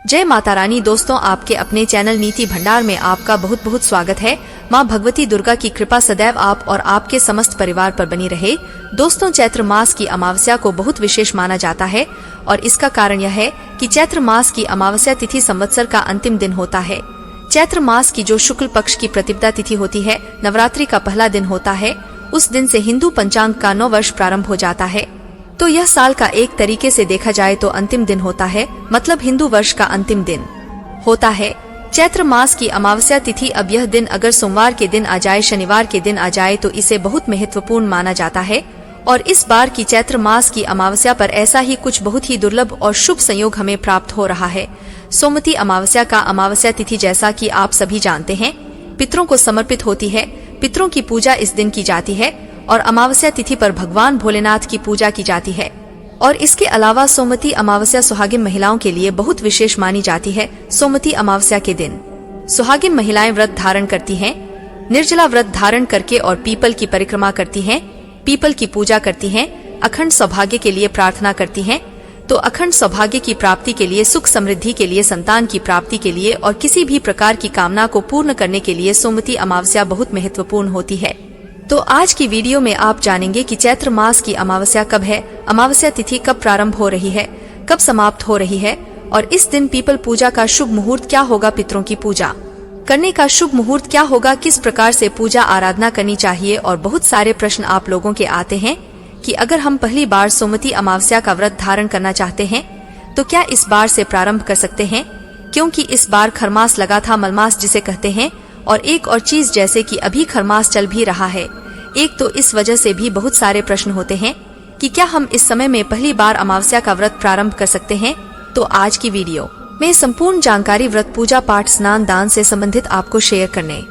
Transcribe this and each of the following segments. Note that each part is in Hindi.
जय माता रानी। दोस्तों, आपके अपने चैनल नीति भंडार में आपका बहुत बहुत स्वागत है। माँ भगवती दुर्गा की कृपा सदैव आप और आपके समस्त परिवार पर बनी रहे। दोस्तों, चैत्र मास की अमावस्या को बहुत विशेष माना जाता है और इसका कारण यह है कि चैत्र मास की अमावस्या तिथि संवत्सर का अंतिम दिन होता है। चैत्र मास की जो शुक्ल पक्ष की प्रतिपदा तिथि होती है, नवरात्रि का पहला दिन होता है। उस दिन से हिंदू पंचांग का नव वर्ष प्रारंभ हो जाता है। तो यह साल का एक तरीके से देखा जाए तो अंतिम दिन होता है, मतलब हिंदू वर्ष का अंतिम दिन होता है। चैत्र मास की अमावस्या तिथि अब यह दिन अगर सोमवार के दिन आ जाए, शनिवार के दिन आ जाए तो इसे बहुत महत्वपूर्ण माना जाता है। और इस बार की चैत्र मास की अमावस्या पर ऐसा ही कुछ बहुत ही दुर्लभ और शुभ संयोग हमें प्राप्त हो रहा है। सोमवती अमावस्या का अमावस्या तिथि, जैसा कि आप सभी जानते हैं, पितरों को समर्पित होती है। पितरों की पूजा इस दिन की जाती है और अमावस्या तिथि पर भगवान भोलेनाथ की पूजा की जाती है। और इसके अलावा सोमवती अमावस्या सुहागिन महिलाओं के लिए बहुत विशेष मानी जाती है। सोमवती अमावस्या के दिन सुहागिन महिलाएं व्रत धारण करती हैं, निर्जला व्रत धारण करके और पीपल की परिक्रमा करती हैं, पीपल की पूजा करती हैं, अखंड सौभाग्य के लिए प्रार्थना करती हैं। तो अखंड सौभाग्य की प्राप्ति के लिए, सुख समृद्धि के लिए, संतान की प्राप्ति के लिए और किसी भी प्रकार की कामना को पूर्ण करने के लिए सोमवती अमावस्या बहुत महत्वपूर्ण होती है। तो आज की वीडियो में आप जानेंगे कि चैत्र मास की अमावस्या कब है, अमावस्या तिथि कब प्रारंभ हो रही है, कब समाप्त हो रही है और इस दिन पीपल पूजा का शुभ मुहूर्त क्या होगा, पितरों की पूजा करने का शुभ मुहूर्त क्या होगा, किस प्रकार से पूजा आराधना करनी चाहिए। और बहुत सारे प्रश्न आप लोगों के आते हैं कि अगर हम पहली बार सोमवती अमावस्या का व्रत धारण करना चाहते हैं तो क्या इस बार से प्रारंभ कर सकते हैं, क्योंकि इस बार खरमास लगा था, मलमास जिसे कहते हैं। और एक और चीज, जैसे कि अभी खरमास चल भी रहा है, एक तो इस वजह से भी बहुत सारे प्रश्न होते हैं कि क्या हम इस समय में पहली बार अमावस्या का व्रत प्रारंभ कर सकते हैं। तो आज की वीडियो में संपूर्ण जानकारी व्रत, पूजा पाठ, स्नान, दान से संबंधित आपको शेयर करने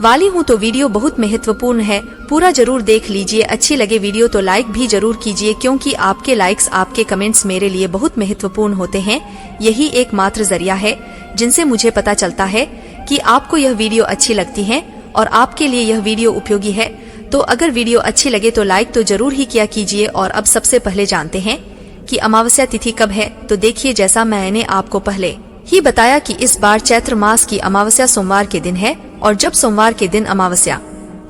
वाली हूँ। तो वीडियो बहुत महत्वपूर्ण है, पूरा जरूर देख लीजिए। अच्छी लगे वीडियो तो लाइक भी जरूर कीजिए, क्योंकि आपके लाइक्स, आपके कमेंट्स मेरे लिए बहुत महत्वपूर्ण होते हैं। यही एकमात्र जरिया है जिनसे मुझे पता चलता है कि आपको यह वीडियो अच्छी लगती है और आपके लिए यह वीडियो उपयोगी है। तो अगर वीडियो अच्छी लगे तो लाइक तो जरूर ही किया कीजिए। और अब सबसे पहले जानते हैं कि अमावस्या तिथि कब है। तो देखिए, जैसा मैंने आपको पहले ही बताया कि इस बार चैत्र मास की अमावस्या सोमवार के दिन है और जब सोमवार के दिन अमावस्या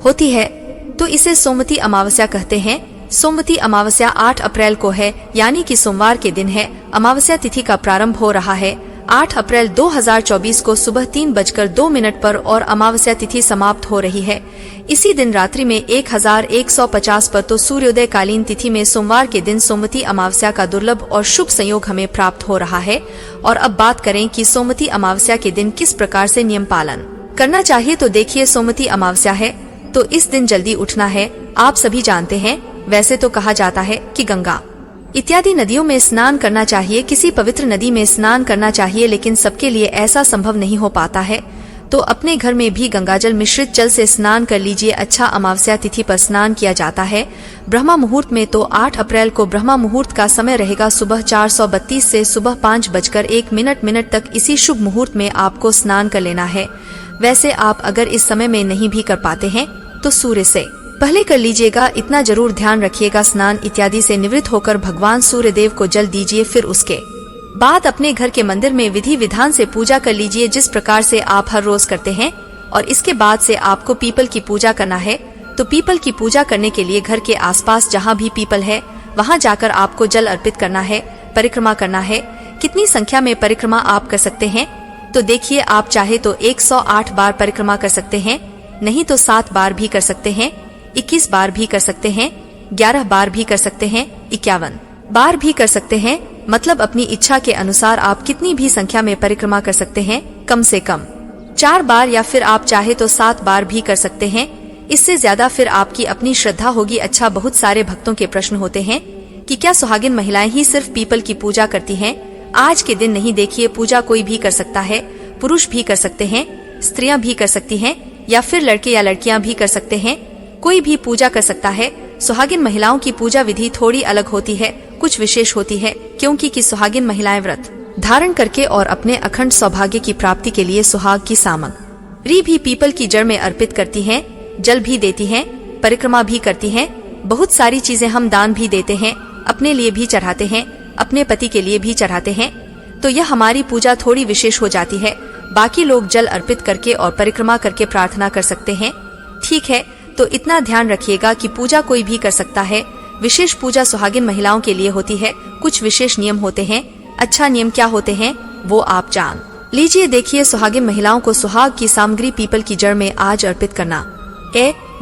होती है तो इसे सोमवती अमावस्या कहते हैं। सोमवती अमावस्या 8 अप्रैल को है, यानी कि सोमवार के दिन है। अमावस्या तिथि का प्रारंभ हो रहा है 8 अप्रैल 2024 को सुबह 3:02 पर और अमावस्या तिथि समाप्त हो रही है इसी दिन रात्रि में 1150 पर। तो सूर्योदय कालीन तिथि में सोमवार के दिन सोमवती अमावस्या का दुर्लभ और शुभ संयोग हमें प्राप्त हो रहा है। और अब बात करें कि सोमवती अमावस्या के दिन किस प्रकार से नियम पालन करना चाहिए। तो देखिए, सोमवती अमावस्या है तो इस दिन जल्दी उठना है। आप सभी जानते हैं, वैसे तो कहा जाता है कि गंगा इत्यादि नदियों में स्नान करना चाहिए, किसी पवित्र नदी में स्नान करना चाहिए, लेकिन सबके लिए ऐसा संभव नहीं हो पाता है। तो अपने घर में भी गंगाजल मिश्रित जल से स्नान कर लीजिए। अच्छा, अमावस्या तिथि पर स्नान किया जाता है ब्रह्मा मुहूर्त में। तो 8 अप्रैल को ब्रह्मा मुहूर्त का समय रहेगा सुबह 4:32 से सुबह 5:01 तक। इसी शुभ मुहूर्त में आपको स्नान कर लेना है। वैसे आप अगर इस समय में नहीं भी कर पाते हैं तो सूर्य से पहले कर लीजिएगा। इतना जरूर ध्यान रखिएगा, स्नान इत्यादि से निवृत्त होकर भगवान सूर्य देव को जल दीजिए। फिर उसके बाद अपने घर के मंदिर में विधि विधान से पूजा कर लीजिए, जिस प्रकार से आप हर रोज करते हैं। और इसके बाद से आपको पीपल की पूजा करना है। तो पीपल की पूजा करने के लिए घर के आसपास जहाँ भी पीपल है वहाँ जाकर आपको जल अर्पित करना है, परिक्रमा करना है। कितनी संख्या में परिक्रमा आप कर सकते हैं? तो देखिए, आप चाहे तो 108 बार परिक्रमा कर सकते हैं, नहीं तो 7 बार भी कर सकते हैं, 21 बार भी कर सकते हैं, 11 बार भी कर सकते हैं, 51 बार भी कर सकते हैं। मतलब अपनी इच्छा के अनुसार आप कितनी भी संख्या में परिक्रमा कर सकते हैं। कम से कम 4 बार या फिर आप चाहे तो 7 बार भी कर सकते हैं। इससे ज्यादा फिर आपकी अपनी श्रद्धा होगी। अच्छा, बहुत सारे भक्तों के प्रश्न होते हैं कि क्या सुहागिन महिलाएं ही सिर्फ पीपल की पूजा करती हैं? आज के दिन नहीं, देखिए, पूजा कोई भी कर सकता है। पुरुष भी कर सकते हैं, स्त्रियां भी कर सकती हैं, या फिर लड़के या लड़कियां भी कर सकते हैं। कोई भी पूजा कर सकता है। सुहागिन महिलाओं की पूजा विधि थोड़ी अलग होती है, कुछ विशेष होती है, क्योंकि कि सुहागिन महिलाएं व्रत धारण करके और अपने अखंड सौभाग्य की प्राप्ति के लिए सुहाग की सामग्री भी पीपल की जड़ में अर्पित करती हैं, जल भी देती हैं, परिक्रमा भी करती हैं। बहुत सारी चीजें हम दान भी देते हैं, अपने लिए भी चढ़ाते हैं, अपने पति के लिए भी चढ़ाते हैं। तो यह हमारी पूजा थोड़ी विशेष हो जाती है। बाकी लोग जल अर्पित करके और परिक्रमा करके प्रार्थना कर सकते हैं। ठीक है, तो इतना ध्यान रखिएगा कि पूजा कोई भी कर सकता है। विशेष पूजा सुहागिन महिलाओं के लिए होती है। कुछ विशेष नियम होते हैं। अच्छा, नियम क्या होते हैं वो आप जान लीजिए। देखिए, सुहागिन महिलाओं को सुहाग की सामग्री पीपल की जड़ में आज अर्पित करना।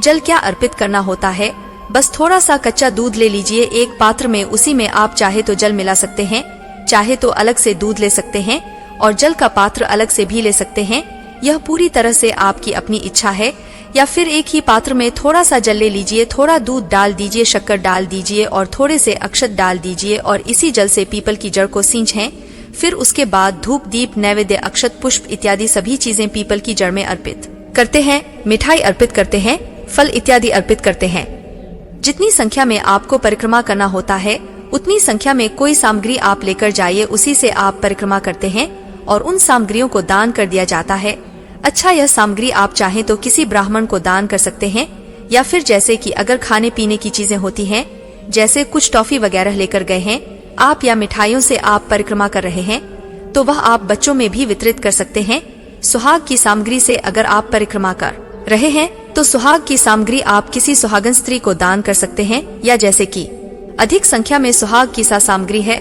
जल क्या अर्पित करना होता है? बस थोड़ा सा कच्चा दूध ले लीजिए एक पात्र में। उसी में आप चाहे तो जल मिला सकते हैं, चाहे तो अलग से दूध ले सकते हैं और जल का पात्र अलग से भी ले सकते हैं। यह पूरी तरह से आपकी अपनी इच्छा है। या फिर एक ही पात्र में थोड़ा सा जल ले लीजिए, थोड़ा दूध डाल दीजिए, शक्कर डाल दीजिए और थोड़े से अक्षत डाल दीजिए और इसी जल से पीपल की जड़ को सींचें। फिर उसके बाद धूप, दीप, नैवेद्य, अक्षत, पुष्प इत्यादि सभी चीजें पीपल की जड़ में अर्पित करते हैं। मिठाई अर्पित करते हैं, फल इत्यादि अर्पित करते हैं। जितनी संख्या में आपको परिक्रमा करना होता है उतनी संख्या में कोई सामग्री आप लेकर जाइए, उसी से आप परिक्रमा करते हैं और उन सामग्रियों को दान कर दिया जाता है। अच्छा, यह सामग्री आप चाहें तो किसी ब्राह्मण को दान कर सकते हैं या फिर जैसे कि अगर खाने पीने की चीजें होती हैं, जैसे कुछ टॉफी वगैरह लेकर गए हैं आप या मिठाइयों से आप परिक्रमा कर रहे हैं तो वह आप बच्चों में भी वितरित कर सकते हैं। सुहाग की सामग्री से अगर आप परिक्रमा कर रहे हैं तो सुहाग की सामग्री आप किसी सुहागन स्त्री को दान कर सकते हैं। या जैसे कि अधिक संख्या में सुहाग की सामग्री है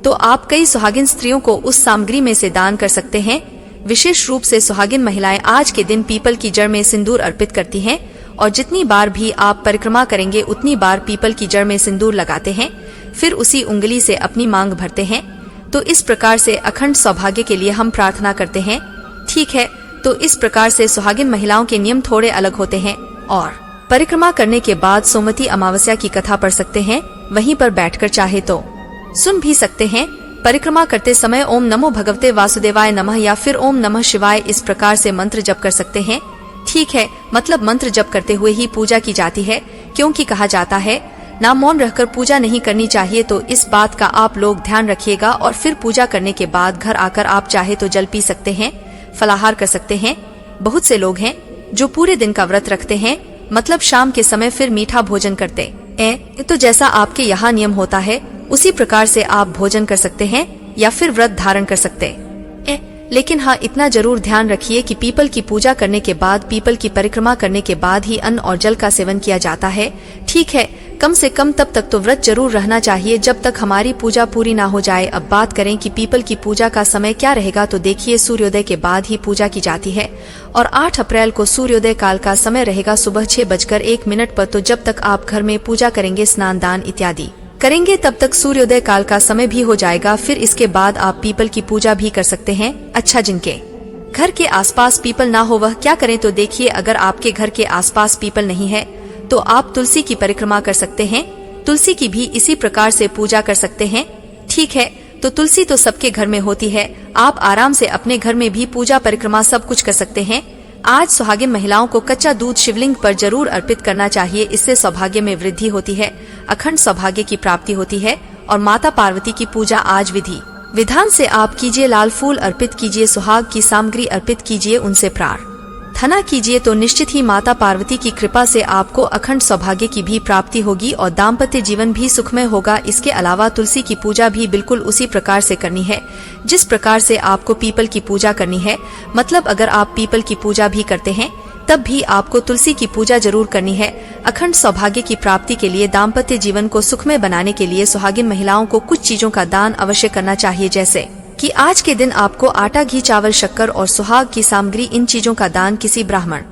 तो आप कई सुहागिन स्त्रियों को उस सामग्री में से दान कर सकते हैं। विशेष रूप से सुहागिन महिलाएं आज के दिन पीपल की जड़ में सिंदूर अर्पित करती हैं और जितनी बार भी आप परिक्रमा करेंगे उतनी बार पीपल की जड़ में सिंदूर लगाते हैं, फिर उसी उंगली से अपनी मांग भरते हैं। तो इस प्रकार से अखंड सौभाग्य के लिए हम प्रार्थना करते हैं। ठीक है, तो इस प्रकार से सुहागिन महिलाओं के नियम थोड़े अलग होते हैं। और परिक्रमा करने के बाद सोमवती अमावस्या की कथा पढ़ सकते हैं, वहीं पर बैठकर चाहे तो सुन भी सकते हैं। परिक्रमा करते समय ओम नमो भगवते वासुदेवाय नमः या फिर ओम नमः शिवाय इस प्रकार से मंत्र जप कर सकते हैं। ठीक है, मतलब मंत्र जप करते हुए ही पूजा की जाती है, क्योंकि कहा जाता है ना मौन रहकर पूजा नहीं करनी चाहिए। तो इस बात का आप लोग ध्यान रखिएगा। और फिर पूजा करने के बाद घर आकर आप चाहे तो जल पी सकते हैं, फलाहार कर सकते हैं। बहुत से लोग हैं जो पूरे दिन का व्रत रखते हैं, मतलब शाम के समय फिर मीठा भोजन करते हैं। तो जैसा आपके यहाँ नियम होता है उसी प्रकार से आप भोजन कर सकते हैं या फिर व्रत धारण कर सकते हैं। लेकिन हाँ, इतना जरूर ध्यान रखिए कि पीपल की पूजा करने के बाद, पीपल की परिक्रमा करने के बाद ही अन्न और जल का सेवन किया जाता है। ठीक है, कम से कम तब तक तो व्रत जरूर रहना चाहिए जब तक हमारी पूजा पूरी ना हो जाए। अब बात करें कि पीपल की पूजा का समय क्या रहेगा, तो देखिए सूर्योदय के बाद ही पूजा की जाती है और 8 अप्रैल को सूर्योदय काल का समय रहेगा सुबह 6:01 पर। तो जब तक आप घर में पूजा करेंगे, स्नान दान इत्यादि करेंगे, तब तक सूर्योदय काल का समय भी हो जाएगा। फिर इसके बाद आप पीपल की पूजा भी कर सकते हैं। अच्छा, जिनके घर के आसपास पीपल ना हो वह क्या करें, तो देखिए अगर आपके घर के आसपास पीपल नहीं है तो आप तुलसी की परिक्रमा कर सकते हैं। तुलसी की भी इसी प्रकार से पूजा कर सकते हैं। ठीक है, तो तुलसी तो सबके घर में होती है, आप आराम से अपने घर में भी पूजा परिक्रमा सब कुछ कर सकते हैं। आज सुहागिन महिलाओं को कच्चा दूध शिवलिंग पर जरूर अर्पित करना चाहिए, इससे सौभाग्य में वृद्धि होती है, अखंड सौभाग्य की प्राप्ति होती है। और माता पार्वती की पूजा आज विधि विधान से आप कीजिए। लाल फूल अर्पित कीजिए, सुहाग की सामग्री अर्पित कीजिए, उनसे प्रार्थना कीजिए, तो निश्चित ही माता पार्वती की कृपा से आपको अखंड सौभाग्य की भी प्राप्ति होगी और दाम्पत्य जीवन भी सुखमय होगा। इसके अलावा तुलसी की पूजा भी बिल्कुल उसी प्रकार से करनी है जिस प्रकार से आपको पीपल की पूजा करनी है। मतलब अगर आप पीपल की पूजा भी करते हैं तब भी आपको तुलसी की पूजा जरूर करनी है। अखंड सौभाग्य की प्राप्ति के लिए, दाम्पत्य जीवन को सुखमय बनाने के लिए सुहागिन महिलाओं को कुछ चीजों का दान अवश्य करना चाहिए, जैसे कि आज के दिन आपको आटा, घी, चावल, शक्कर और सुहाग की सामग्री, इन चीजों का दान किसी ब्राह्मण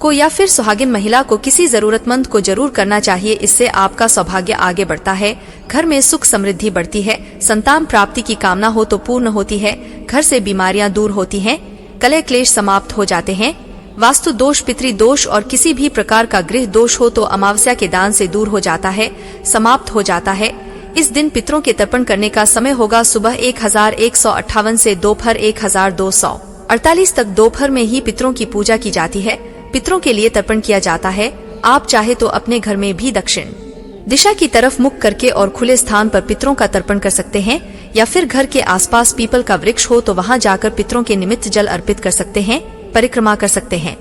को या फिर सुहागिन महिला को, किसी जरूरतमंद को जरूर करना चाहिए। इससे आपका सौभाग्य आगे बढ़ता है, घर में सुख समृद्धि बढ़ती है, संतान प्राप्ति की कामना हो तो पूर्ण होती है, घर से बीमारियां दूर होती हैं, कलह क्लेश समाप्त हो जाते हैं, वास्तु दोष, पितृ दोष और किसी भी प्रकार का गृह दोष हो तो अमावस्या के दान से दूर हो जाता है, समाप्त हो जाता है। इस दिन पितरों के तर्पण करने का समय होगा सुबह 1158 से दोपहर 1248 तक। दोपहर में ही पितरों की पूजा की जाती है, पितरों के लिए तर्पण किया जाता है। आप चाहे तो अपने घर में भी दक्षिण दिशा की तरफ मुख करके और खुले स्थान पर पितरों का तर्पण कर सकते हैं, या फिर घर के आसपास पीपल का वृक्ष हो तो वहां जाकर पितरों के निमित्त जल अर्पित कर सकते हैं, परिक्रमा कर सकते हैं।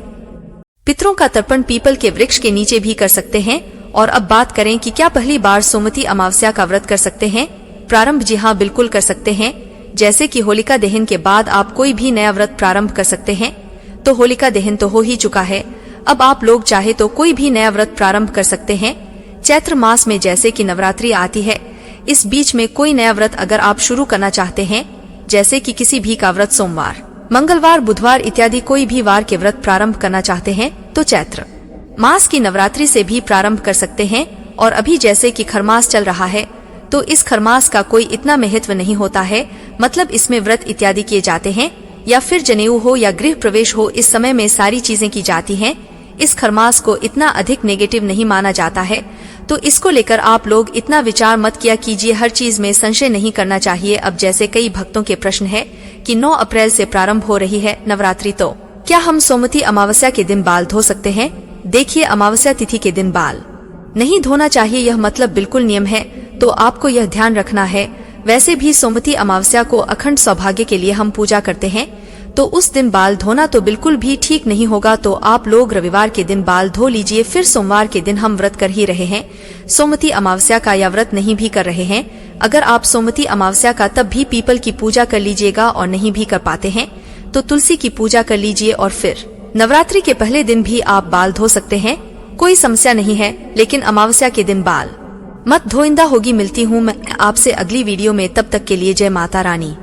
पितरों का तर्पण पीपल के वृक्ष के नीचे भी कर सकते हैं। और अब बात करें कि क्या पहली बार सोमवती अमावस्या का व्रत कर सकते हैं? प्रारंभ जी हाँ, बिल्कुल कर सकते हैं। जैसे कि होलिका दहन के बाद आप कोई भी नया व्रत प्रारंभ कर सकते हैं। तो होलिका दहन तो हो ही चुका है, अब आप लोग चाहे तो कोई भी नया व्रत प्रारंभ कर सकते हैं। चैत्र मास में जैसे कि नवरात्रि आती है, इस बीच में कोई नया व्रत अगर आप शुरू करना चाहते हैं, जैसे कि किसी भी का व्रत सोमवार, मंगलवार, बुधवार इत्यादि कोई भी वार के व्रत प्रारंभ करना चाहते हैं तो चैत्र मास की नवरात्रि से भी प्रारंभ कर सकते हैं। और अभी जैसे कि खरमास चल रहा है, तो इस खरमास का कोई इतना महत्व नहीं होता है, मतलब इसमें व्रत इत्यादि किए जाते हैं, या फिर जनेऊ हो या गृह प्रवेश हो, इस समय में सारी चीजें की जाती हैं। इस खरमास को इतना अधिक नेगेटिव नहीं माना जाता है, तो इसको लेकर आप लोग इतना विचार मत किया कीजिए, हर चीज में संशय नहीं करना चाहिए। अब जैसे कई भक्तों के प्रश्न है कि 9 अप्रैल से प्रारंभ हो रही है नवरात्रि, तो क्या हम सोमवती अमावस्या के दिन बाल धो सकते हैं? देखिए, अमावस्या तिथि के दिन बाल नहीं धोना चाहिए, यह मतलब बिल्कुल नियम है, तो आपको यह ध्यान रखना है। वैसे भी सोमवती अमावस्या को अखंड सौभाग्य के लिए हम पूजा करते हैं, तो उस दिन बाल धोना तो बिल्कुल भी ठीक नहीं होगा। तो आप लोग रविवार के दिन बाल धो लीजिए, फिर सोमवार के दिन हम व्रत कर ही रहे हैं, सोमवती अमावस्या का या व्रत नहीं भी कर रहे हैं। अगर आप सोमवती अमावस्या का तब भी पीपल की पूजा कर लीजिएगा, और नहीं भी कर पाते हैं तो तुलसी की पूजा कर लीजिए, और फिर नवरात्रि के पहले दिन भी आप बाल धो सकते हैं, कोई समस्या नहीं है। लेकिन अमावस्या के दिन बाल मत धोइंदा होगी। मिलती हूँ मैं आपसे अगली वीडियो में, तब तक के लिए जय माता रानी।